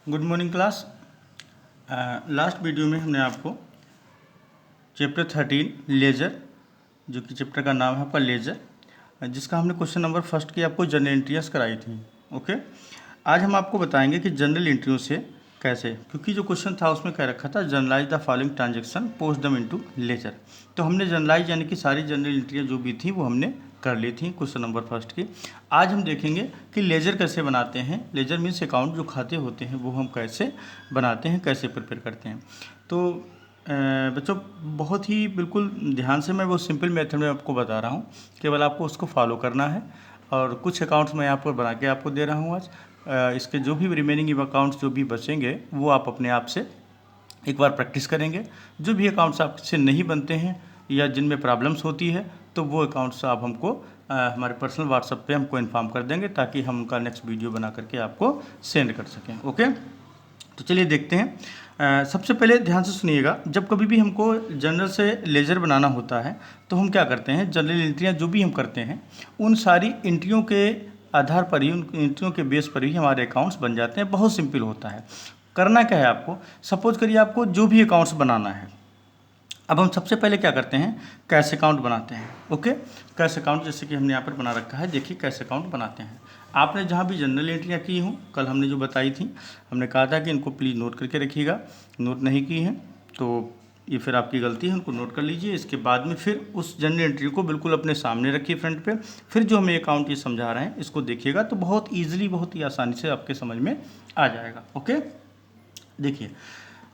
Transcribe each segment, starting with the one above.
Good morning class. Last video में हमने आपको चैप्टर 13 लेजर, जो कि चैप्टर का नाम है आपका लेजर, जिसका हमने क्वेश्चन नंबर फर्स्ट की आपको जनरल एंट्रियाँ कराई थी। ओके, आज हम आपको बताएंगे कि जनरल एंट्रियों से कैसे, क्योंकि जो क्वेश्चन था उसमें कह रखा था journalise the following transaction post them into ledger. तो हमने जनरलाइज यानी कि सारी जनरल एंट्रियाँ जो भी थी वो हमने कर ली थी क्वेश्चन नंबर फर्स्ट की। आज हम देखेंगे कि लेजर कैसे बनाते हैं। लेजर मीन्स अकाउंट, जो खाते होते हैं वो हम कैसे बनाते हैं, कैसे प्रिपेयर करते हैं। तो बच्चों बहुत ही बिल्कुल ध्यान से मैं वो सिंपल मेथड में आपको बता रहा हूँ, केवल आपको उसको फॉलो करना है। और कुछ अकाउंट्स मैं यहाँ पर बना के आपको दे रहा हूँ आज। इसके जो भी रिमेनिंग अकाउंट्स जो भी बचेंगे वो आप अपने आप से एक बार प्रैक्टिस करेंगे। जो भी अकाउंट्स आपसे नहीं बनते हैं या जिनमें प्रॉब्लम्स होती है तो वो अकाउंट्स आप हमको हमारे पर्सनल व्हाट्सएप पे हमको इन्फॉर्म कर देंगे, ताकि हम उनका नेक्स्ट वीडियो बना करके आपको सेंड कर सकें। ओके, तो चलिए देखते हैं। सबसे पहले ध्यान से सुनिएगा, जब कभी भी हमको जनरल से लेजर बनाना होता है तो हम क्या करते हैं, जनरल एंट्रियाँ जो भी हम करते हैं उन सारी एंट्रियों के आधार पर ही, उन एंट्रियों के बेस पर ही हमारे अकाउंट्स बन जाते हैं। बहुत सिंपल होता है। करना क्या है आपको, सपोज करिए आपको जो भी अकाउंट्स बनाना है, अब हम सबसे पहले क्या करते हैं, कैश अकाउंट बनाते हैं। ओके, कैश अकाउंट जैसे कि हमने यहाँ पर बना रखा है, देखिए कैश अकाउंट बनाते हैं। आपने जहाँ भी जनरल एंट्रियाँ की हूँ, कल हमने जो बताई थी, हमने कहा था कि इनको प्लीज़ नोट करके रखिएगा। नोट नहीं की हैं तो ये फिर आपकी गलती है, उनको नोट कर लीजिए। इसके बाद में फिर उस जनरल एंट्री को बिल्कुल अपने सामने रखिए फ्रंट पे। फिर जो हमें अकाउंट ये समझा रहे हैं इसको देखिएगा, तो बहुत ईजिली, बहुत ही आसानी से आपके समझ में आ जाएगा। ओके, देखिए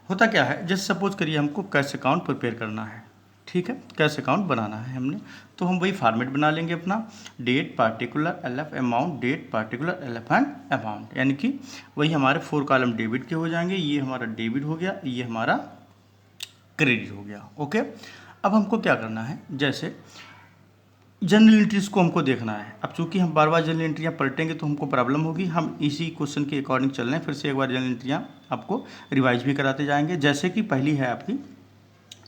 होता क्या है, जैसे सपोज करिए हमको कैश अकाउंट प्रिपेयर करना है, ठीक है, कैश अकाउंट बनाना है हमने, तो हम वही फॉर्मेट बना लेंगे अपना, date particular LF amount, date particular LF and amount, यानी कि वही हमारे 4 कॉलम डेबिट के हो जाएंगे। ये हमारा डेबिट हो गया, ये हमारा क्रेडिट हो गया। ओके, अब हमको क्या करना है, जैसे जनरल एंट्रीज को हमको देखना है। अब चूंकि हम बार बार जनरल एंट्रियाँ पलटेंगे तो हमको प्रॉब्लम होगी, हम इसी क्वेश्चन के अकॉर्डिंग चल रहे हैं। फिर से एक बार जनरल एंट्रियाँ आपको रिवाइज भी कराते जाएंगे। जैसे कि पहली है आपकी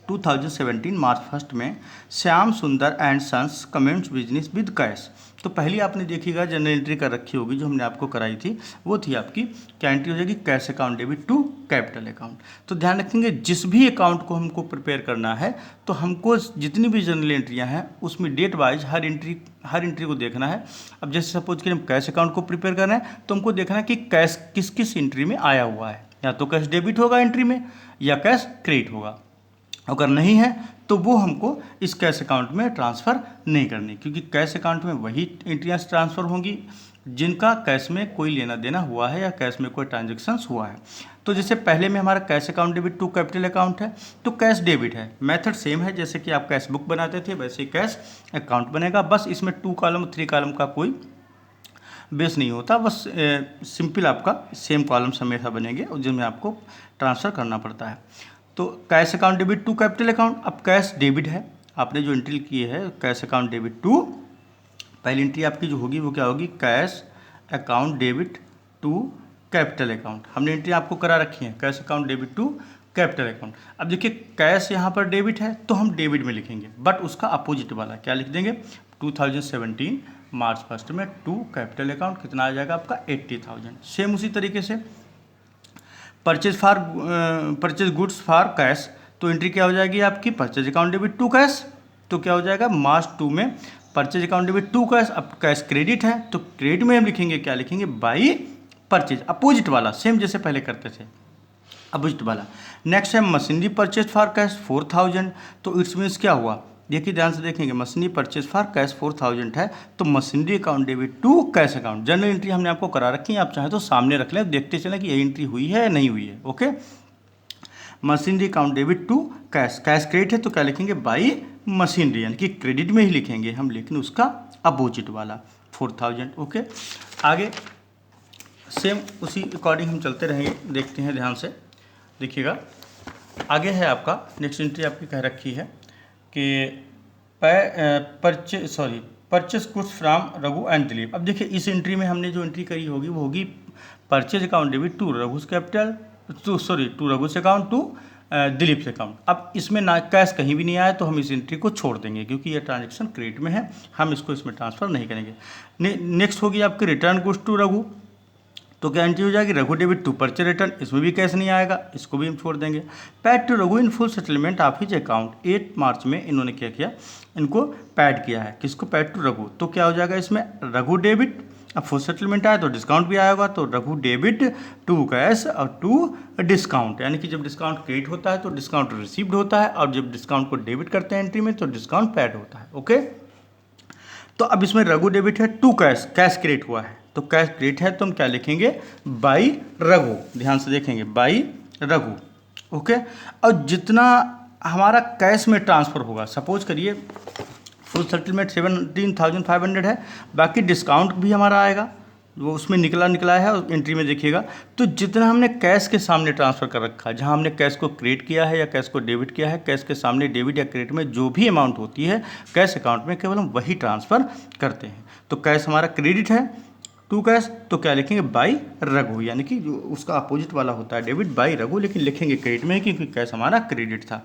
2017 मार्च 1 में Shyam Sundar and sons commence business with cash. तो पहली आपने देखिएगा जनरल एंट्री कर रखी होगी, जो हमने आपको कराई थी, वो थी आपकी क्या एंट्री हो जाएगी, cash account debit to capital account. तो ध्यान रखेंगे, जिस भी अकाउंट को हमको प्रिपेयर करना है तो हमको जितनी भी जनरल एंट्रियाँ हैं उसमें डेट वाइज हर एंट्री को देखना है। अब जैसे सपोज कि हम कैश अकाउंट को प्रिपेयर कर रहे हैं तो हमको देखना है कि कैश किस किस एंट्री में आया हुआ है, या तो कैश डेबिट होगा एंट्री में या कैश क्रेडिट होगा। अगर नहीं है तो वो हमको इस कैश अकाउंट में ट्रांसफ़र नहीं करनी, क्योंकि कैश अकाउंट में वही एंट्रियाँ ट्रांसफ़र होंगी जिनका कैश में कोई लेना देना हुआ है या कैश में कोई ट्रांजेक्शन्स हुआ है। तो जैसे पहले में हमारा cash account debit to capital account है, तो कैश डेबिट है, मेथड सेम है जैसे कि आप कैश बुक बनाते थे वैसे ही कैश अकाउंट बनेगा। बस इसमें 2 कॉलम 3 कॉलम का कोई बेस नहीं होता, बस सिंपल आपका सेम कॉलम्स हमेशा बनेंगे और जिनमें आपको ट्रांसफ़र करना पड़ता है। तो cash account debit to capital account, अब कैश डेबिट है, आपने जो एंट्री की है कैश अकाउंट डेबिट टू, पहली एंट्री आपकी जो होगी वो क्या होगी, cash account debit to capital account. हमने एंट्री आपको करा रखी है cash account debit to capital account. अब देखिए कैश यहाँ पर डेबिट है तो हम डेबिट में लिखेंगे, बट उसका अपोजिट वाला क्या लिख देंगे, 2017 मार्च 1 में टू कैपिटल अकाउंट कितना आ जाएगा आपका 80,000। सेम उसी तरीके से परचेज गुड्स फॉर कैश, तो एंट्री क्या हो जाएगी आपकी, purchase account debit to cash, तो क्या हो जाएगा मार्च 2 में purchase account debit to cash. अब कैश क्रेडिट है तो क्रेडिट में हम लिखेंगे क्या लिखेंगे, बाई परचेज, अपोजिट वाला, सेम जैसे पहले करते थे, अपोजिट वाला। नेक्स्ट है मशीनरी परचेज फॉर कैश 4,000, तो इट्स मीन्स क्या हुआ, देखिए ध्यान से देखेंगे, मशीनरी परचेज फॉर कैश 4,000 है तो machinery account debit to cash account. Journal entry हमने आपको करा रखी है, आप चाहें तो सामने रख लें, देखते चलें कि ये एंट्री हुई है या नहीं हुई है। Okay, machinery account debit to cash, cash credit है तो क्या लिखेंगे, बाई मशीनरी, यानी कि क्रेडिट में ही लिखेंगे हम, लेकिन उसका अपोजिट वाला 4,000। ओके, आगे सेम उसी अकॉर्डिंग हम चलते रहेंगे, देखते हैं ध्यान से देखिएगा। आगे है आपका नेक्स्ट एंट्री आपकी कह रखी है कि purchase goods from Raghu and Dilip. अब देखिए इस एंट्री में हमने जो एंट्री करी होगी वो होगी purchase account debit to Raghu's capital to Raghu's account to Dilip से अकाउंट। अब इसमें ना कैश कहीं भी नहीं आया तो हम इस एंट्री को छोड़ देंगे, क्योंकि यह ट्रांजेक्शन क्रेडिट में है, हम इसको इसमें ट्रांसफ़र नहीं करेंगे। नेक्स्ट होगी आपकी रिटर्न गुड्स टू रघु, तो क्या एंट्री हो जाएगी, Raghu debit to purchase return, इसमें भी कैश नहीं आएगा, इसको भी हम छोड़ देंगे। Paid to Raghu in full settlement of his account, 8 March में इन्होंने क्या किया, इनको पैड किया है, किसको, पैड टू रघु। तो क्या हो जाएगा इसमें, रघु डेबिट, अब फुल सेटलमेंट आया तो डिस्काउंट भी आया होगा, तो रघु डेबिट टू कैश और टू डिस्काउंट, यानी कि जब डिस्काउंट क्रेडिट होता है तो डिस्काउंट रिसीव्ड होता है, और जब डिस्काउंट को डेबिट करते हैं एंट्री में तो डिस्काउंट पैड होता है। ओके, तो अब इसमें रघु डेबिट है, टू कैश, कैश क्रेडिट हुआ है, तो कैश क्रेडिट है तो हम क्या लिखेंगे, बाई रघु, ध्यान से देखेंगे, बाई रघु। ओके, और जितना हमारा कैश में ट्रांसफ़र होगा, सपोज करिए फुल सेटलमेंट 17,500 है, बाकी डिस्काउंट भी हमारा आएगा, वो उसमें निकला है और एंट्री में देखिएगा, तो जितना हमने कैश के सामने ट्रांसफ़र कर रखा है, जहां हमने कैश को क्रेडिट किया है या कैश को डेबिट किया है, कैश के सामने डेबिट या क्रेडिट में जो भी अमाउंट होती है कैश अकाउंट में, केवल हम वही ट्रांसफ़र करते हैं। तो कैश हमारा क्रेडिट है, टू कैश, तो क्या लिखेंगे, बाई रघु, यानी कि जो उसका अपोजिट वाला होता है डेबिट, बाई रघु, लेकिन लिखेंगे क्रेडिट में क्योंकि कैश हमारा क्रेडिट था।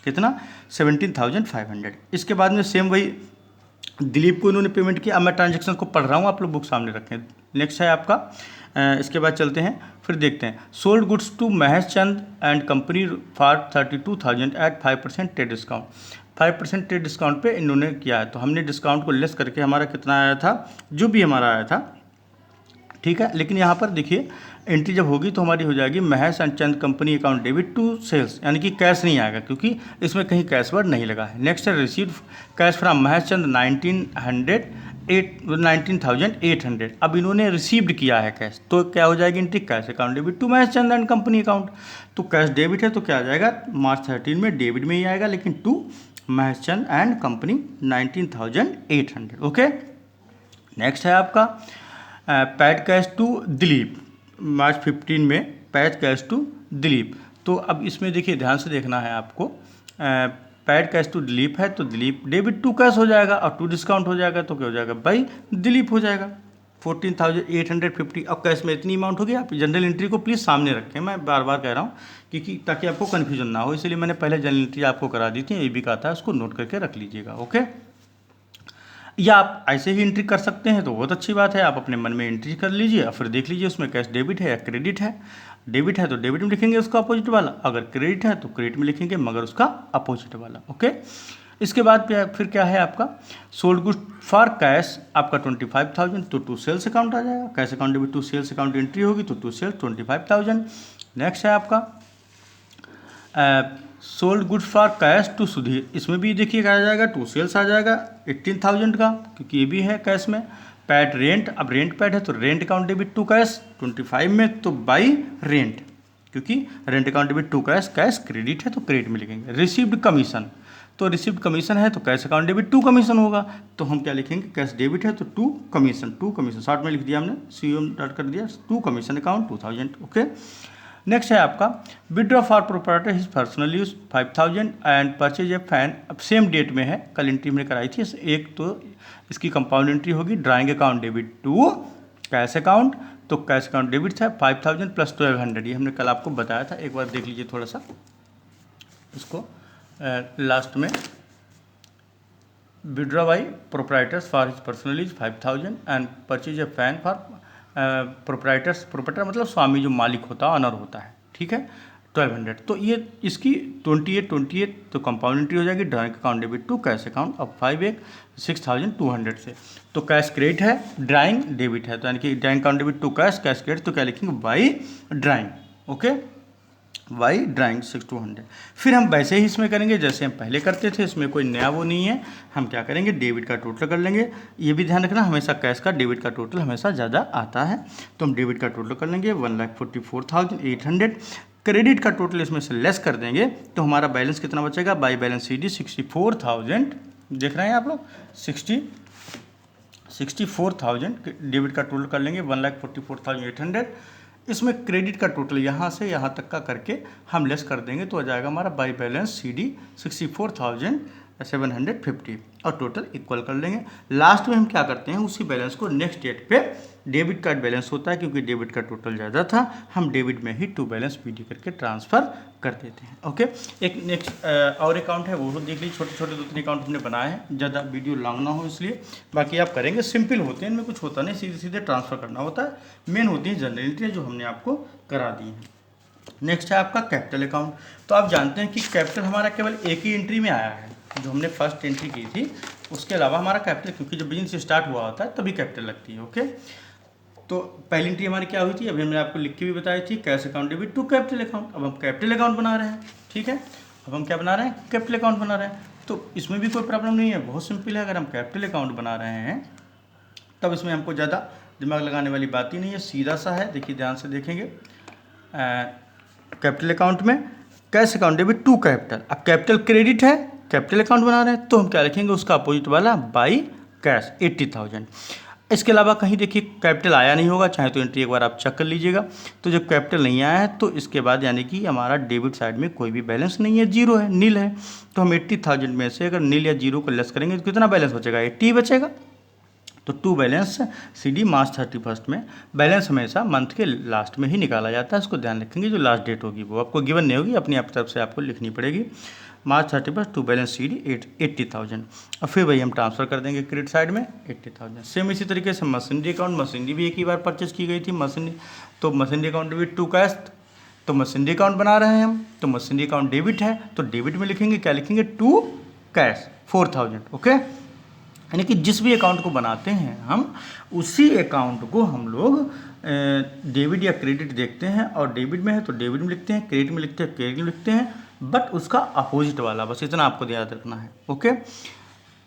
कितना, 17,500। इसके बाद में सेम वही दिलीप को इन्होंने पेमेंट किया। अब मैं ट्रांजेक्शन को पढ़ रहा हूँ, आप लोग बुक सामने रखें। नेक्स्ट है आपका, इसके बाद चलते हैं, फिर देखते हैं, sold goods to Mahesh Chand and company for 32,000 at 5% trade discount. 5% trade discount पे इन्होंने किया है, तो हमने डिस्काउंट को लेस करके हमारा कितना आया था, जो भी हमारा आया था, ठीक है। लेकिन यहाँ पर देखिए एंट्री जब होगी तो हमारी हो जाएगी Mahesh and Chand company account debit to sales, यानी कि कैश नहीं आएगा क्योंकि इसमें कहीं कैश वर्ड नहीं लगा है। नेक्स्ट है रिसीव कैश फ्रॉम महेश चंद 19,800। अब इन्होंने रिसीव्ड किया है कैश, तो क्या हो जाएगी entry, cash account debit to Mahesh Chand and company account. तो कैश डेबिट है तो क्या आ जाएगा, मार्च 13 में डेबिट में ही आएगा, लेकिन to Mahesh Chand and company 19,800। Okay, next है आपका paid cash to Dilip, March 15 में पैड कैश टू दिलीप। तो अब इसमें देखिए ध्यान से देखना है आपको, पैड कैश टू दिलीप है तो दिलीप डेबिट टू कैश हो जाएगा और टू डिस्काउंट हो जाएगा, तो क्या हो जाएगा, बाई दिलीप हो जाएगा 14,850। अब कैश में इतनी अमाउंट होगी। आप जनरल एंट्री को प्लीज़ सामने रखें, मैं बार बार कह रहा हूँ क्योंकि ताकि आपको कन्फ्यूजन ना हो, इसलिए मैंने पहले जनरल एंट्री आपको करा दी थी, ये भी कहा था, उसको नोट करके रख लीजिएगा। ओके, या आप ऐसे ही एंट्री कर सकते हैं तो बहुत अच्छी बात है, आप अपने मन में एंट्री कर लीजिए और फिर देख लीजिए उसमें कैश डेबिट है या क्रेडिट है। डेबिट है तो डेबिट में लिखेंगे उसका अपोजिट वाला, अगर क्रेडिट है तो क्रेडिट में लिखेंगे मगर उसका अपोजिट वाला। ओके, इसके बाद फिर क्या है आपका, सोल्ड गुड फॉर कैश आपका 25,000, तो टू सेल्स अकाउंट आ जाएगा, cash account debit to sales account entry होगी तो टू सेल्स 25,000। नेक्स्ट है आपका sold goods for cash to Sudhir, इसमें भी देखिए क्या आ जाएगा, टू सेल्स आ जाएगा 18,000 का, क्योंकि ये भी है कैश में। पैड रेंट, अब रेंट पैड है तो rent account debit to cash 25 में, तो बाई रेंट, क्योंकि rent account debit to cash, cash credit है तो क्रेडिट में लिखेंगे। रिसीव्ड कमीशन, तो रिसीव्ड कमीशन है तो cash account debit to commission होगा, तो हम क्या लिखेंगे, कैश डेबिट है तो टू कमीशन शॉर्ट में लिख दिया हमने, COM डॉट कर दिया, to commission account 2,000। Okay, next है आपका withdraw for proprietor his personal use 5,000 and purchase a fan. अब सेम डेट में है, कल एंट्री हमने कराई थी एक, तो इसकी कंपाउंड एंट्री होगी drawing account debit to cash account, तो कैश अकाउंट डेबिट था 5,000 प्लस 1,200, ये हमने कल आपको बताया था, एक बार देख लीजिए थोड़ा सा इसको। लास्ट में withdraw by proprietors for his personal use 5,000 and purchase a fan for proprietor मतलब स्वामी जो मालिक होता है, ऑनर होता है, ठीक है, 1,200। तो ये इसकी 28 तो कंपाउंड एंट्री हो जाएगी drawing account debit to cash account. अब 6,200 से, तो कैश क्रेडिट है, ड्राइंग डेबिट है, तो यानी कि drawing account debit to cash, cash credit, तो क्या लिखेंगे, by drawing. Okay, by drawing 6,200। फिर हम वैसे ही इसमें करेंगे जैसे हम पहले करते थे, इसमें कोई नया वो नहीं है। हम क्या करेंगे, डेबिट का टोटल कर लेंगे। ये भी ध्यान रखना, हमेशा कैश का डेबिट का टोटल हमेशा ज़्यादा आता है, तो हम डेबिट का टोटल कर लेंगे 1,44,800। क्रेडिट का टोटल इसमें से लेस कर देंगे तो हमारा बैलेंस कितना बचेगा, बाई बैलेंस CD 64,000, देख रहे हैं आप लोग, 64,000 डेबिट का टोटल कर लेंगे 1,44,800। इसमें क्रेडिट का टोटल यहाँ से यहाँ तक का करके हम लेस कर देंगे तो आ जाएगा हमारा बाई बैलेंस CD 64,000 750 और टोटल इक्वल कर लेंगे। लास्ट में हम क्या करते हैं, उसी बैलेंस को नेक्स्ट डेट पे डेबिट कार्ड बैलेंस होता है, क्योंकि डेबिट का टोटल ज़्यादा था, हम डेबिट में ही टू बैलेंस बीडी करके ट्रांसफ़र कर देते हैं। ओके, एक नेक्स्ट और अकाउंट है, वो देख लीजिए। छोटे छोटे 2-3 अकाउंट हमने बनाए हैं, ज़्यादा वीडियो लॉन्ग ना हो इसलिए। बाकी आप करेंगे, सिंपल होते हैं, इनमें कुछ होता नहीं, सीधे सीधे ट्रांसफ़र करना होता है। मेन होती है जनरल एंट्री जो हमने आपको करा दी है। नेक्स्ट है आपका कैपिटल अकाउंट। तो आप जानते हैं कि कैपिटल हमारा केवल एक ही एंट्री में आया है, जो हमने फर्स्ट एंट्री की थी। उसके अलावा हमारा कैपिटल, क्योंकि जब बिजनेस स्टार्ट हुआ होता है तभी कैपिटल लगती है। ओके, तो पहली एंट्री हमारी क्या हुई थी, अभी हमने आपको लिख के भी बताई थी, cash account debit to capital account. अब हम कैपिटल अकाउंट बना रहे हैं, ठीक है। अब हम क्या बना रहे हैं, कैपिटल अकाउंट बना रहे हैं। तो इसमें भी कोई प्रॉब्लम नहीं है, बहुत सिंपल है। अगर हम कैपिटल अकाउंट बना रहे हैं तब इसमें हमको ज़्यादा दिमाग लगाने वाली बात ही नहीं है, सीधा सा है। देखिए, ध्यान से देखेंगे, कैपिटल अकाउंट में cash account debit to capital. अब कैपिटल क्रेडिट है, कैपिटल अकाउंट बना रहे हैं, तो हम क्या लिखेंगे, उसका अपोजिट वाला बाई कैश 80,000। इसके अलावा कहीं देखिए कैपिटल आया नहीं होगा, चाहे तो एंट्री एक बार आप चेक कर लीजिएगा। तो जब कैपिटल नहीं आया है तो इसके बाद यानी कि हमारा डेबिट साइड में कोई भी बैलेंस नहीं है, जीरो है, नील है। तो हम 80,000 में से अगर नील या जीरो को लेस करेंगे तो कितना बैलेंस बचेगा, 80 बचेगा। तो टू बैलेंस CD मार्च 31 में बैलेंस हमेशा मंथ के लास्ट में ही निकाला जाता है। इसको ध्यान रखेंगे, जो लास्ट डेट होगी वो आपको गिवन नहीं होगी, अपनी आप तरफ से आपको लिखनी पड़ेगी। मार्च 31 टू बैलेंस CD 80,000। और फिर वही हम ट्रांसफ़र कर देंगे क्रेडिट साइड में 80,000। सेम इसी तरीके से मशीनरी अकाउंट, मशीनरी भी एक ही बार परचेज की गई थी मशीनरी, तो machinery account debit to cash. तो मशीनरी अकाउंट बना रहे हैं हम, तो मशीनरी अकाउंट डेबिट है, तो डेबिट में लिखेंगे, क्या लिखेंगे, टू कैश 4,000। ओके, यानी कि जिस भी अकाउंट को बनाते हैं हम, उसी अकाउंट को हम लोग डेबिट या क्रेडिट देखते हैं, और डेबिट में है तो डेबिट में लिखते हैं, क्रेडिट में लिखते हैं क्रेडिट में लिखते हैं, बट उसका अपोजिट वाला, बस इतना आपको याद रखना है। ओके,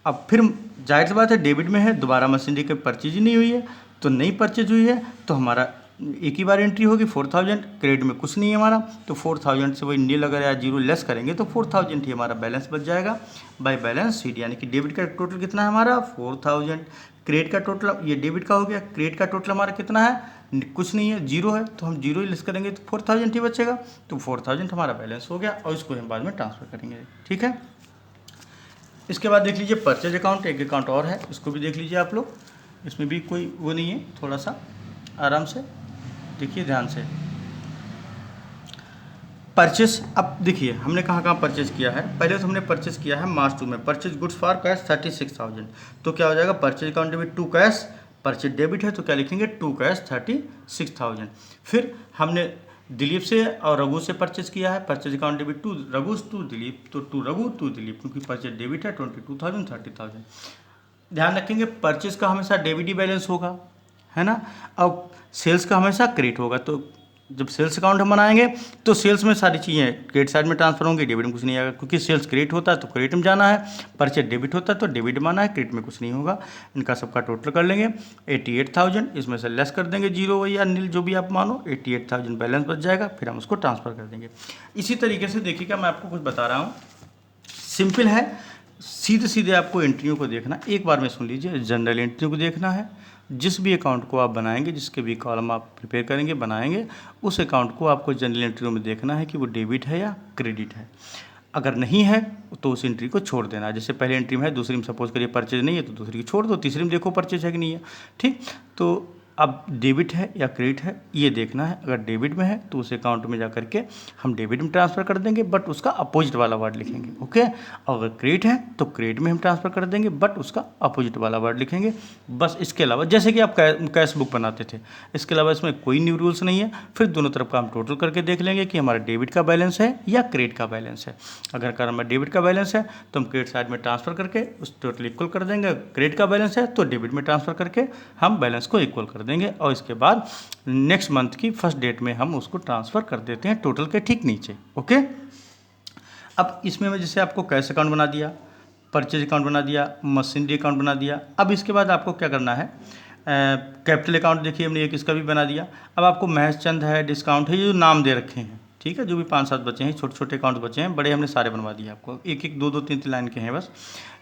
अब फिर जाहिर सी बात है, डेबिट में है, दोबारा मशीनरी की परचेज ही नहीं हुई है, तो नई परचेज हुई है, तो हमारा एक ही बार एंट्री होगी 4,000। क्रेडिट में कुछ नहीं है हमारा, तो 4,000 से वही नील अगर या जीरो लेस करेंगे तो 4,000 ही हमारा बैलेंस बच जाएगा बाय बैलेंस शीट। यानी कि डेबिट का टोटल कितना है हमारा, 4,000। क्रेडिट का टोटल, ये डेबिट का हो गया, क्रेडिट का टोटल हमारा कितना है, कुछ नहीं है, जीरो है, तो हम जीरो ही लेस करेंगे तो 4,000 ही बचेगा। तो 4,000 हमारा बैलेंस हो गया, और इसको हम बाद में ट्रांसफ़र करेंगे, ठीक है। इसके बाद देख लीजिए परचेज अकाउंट, एक अकाउंट और है, इसको भी देख लीजिए आप लोग। इसमें भी कोई वो नहीं है, थोड़ा सा आराम से देखिए, ध्यान से। परचेस, अब देखिए हमने कहाँ कहाँ परचेज किया है। पहले तो हमने परचेज किया है मार्च 2 में, परचेज गुड्स फॉर कैश 36,000। तो क्या हो जाएगा, purchase account debit to cash, purchase debit है तो क्या लिखेंगे, टू कैश 36,000। फिर हमने दिलीप से और रघु से परचेज किया है, purchase account debit to Raghu to Dilip, तो टू रघु टू दिलीप, क्योंकि परचेज डेबिट है 22,000 30,000। ध्यान रखेंगे परचेज का हमेशा डेबिट ही बैलेंस होगा, है ना। अब सेल्स का हमेशा क्रेडिट होगा, तो जब सेल्स अकाउंट हम बनाएंगे तो सेल्स में सारी चीज़ें क्रेडिट साइड में ट्रांसफर होंगी, डेबिट में कुछ नहीं आएगा, क्योंकि सेल्स क्रेडिट होता है तो क्रेडिट में जाना है, परचेज डेबिट होता है तो डेबिट में आना है, क्रेडिट में कुछ नहीं होगा। इनका सबका टोटल कर लेंगे 88,000, इसमें से लेस कर देंगे जीरो या नील, जो भी आप मानो, 88,000 बैलेंस बच जाएगा, फिर हम उसको ट्रांसफ़र कर देंगे। इसी तरीके से देखिएगा, मैं आपको कुछ बता रहा हूँ, सिंपल है, सीधे सीधे आपको एंट्रियों को देखना, एक बार में सुन लीजिए। जनरल एंट्रियों को देखना है, जिस भी अकाउंट को आप बनाएंगे, जिसके भी कॉलम आप प्रिपेयर करेंगे बनाएंगे, उस अकाउंट को आपको जनरल एंट्रियों में देखना है कि वो डेबिट है या क्रेडिट है। अगर नहीं है तो उस एंट्री को छोड़ देना है। जैसे पहले एंट्री में है, दूसरी में सपोज करिए परचेज नहीं है तो दूसरी को छोड़ दो, तीसरी में देखो परचेज है कि नहीं है, ठीक। तो अब डेबिट है या क्रेडिट है ये देखना है। अगर डेबिट में है तो उस अकाउंट में जा करके हम डेबिट में ट्रांसफ़र कर देंगे, बट उसका अपोजिट वाला वर्ड लिखेंगे, ओके। अगर क्रेडिट है तो क्रेडिट में हम ट्रांसफ़र कर देंगे, बट उसका अपोजिट वाला वर्ड लिखेंगे, बस। इसके अलावा जैसे कि आप कैश बुक बनाते थे, इसके अलावा इसमें कोई न्यू रूल्स नहीं है। फिर दोनों तरफ का हम टोटल करके देख लेंगे कि हमारा डेबिट का बैलेंस है या क्रेडिट का बैलेंस है। अगर हमारा डेबिट का बैलेंस है तो हम क्रेडिट साइड में ट्रांसफ़र करके उस टोटल इक्वल कर देंगे, क्रेडिट का बैलेंस है तो डेबिट में ट्रांसफ़र करके हम बैलेंस को इक्वल कर देंगे, और इसके बाद नेक्स्ट मंथ की फर्स्ट डेट में हम उसको ट्रांसफ़र कर देते हैं टोटल के ठीक नीचे, ओके। अब इसमें मैं जैसे आपको कैश अकाउंट बना दिया, परचेज अकाउंट बना दिया, मशीनरी अकाउंट बना दिया। अब इसके बाद आपको क्या करना है, कैपिटल अकाउंट देखिए हमने एक इसका भी बना दिया। अब आपको महेश चंद है, डिस्काउंट है, ये जो नाम दे रखे हैं, ठीक है, जो भी 5-7 बचे हैं, छोटे छोटे अकाउंट बचे हैं, बड़े हमने सारे बनवा दिए आपको, एक एक 2-2 3-3 लाइन के हैं बस।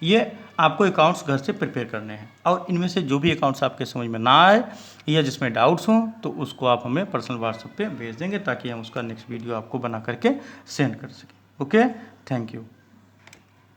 ये आपको अकाउंट्स घर से प्रिपेयर करने हैं, और इनमें से जो भी अकाउंट्स आपके समझ में ना आए या जिसमें डाउट्स हों तो उसको आप हमें पर्सनल व्हाट्सएप पे भेज देंगे, ताकि हम उसका नेक्स्ट वीडियो आपको बना करके सेंड कर सकें, ओके। Thank you.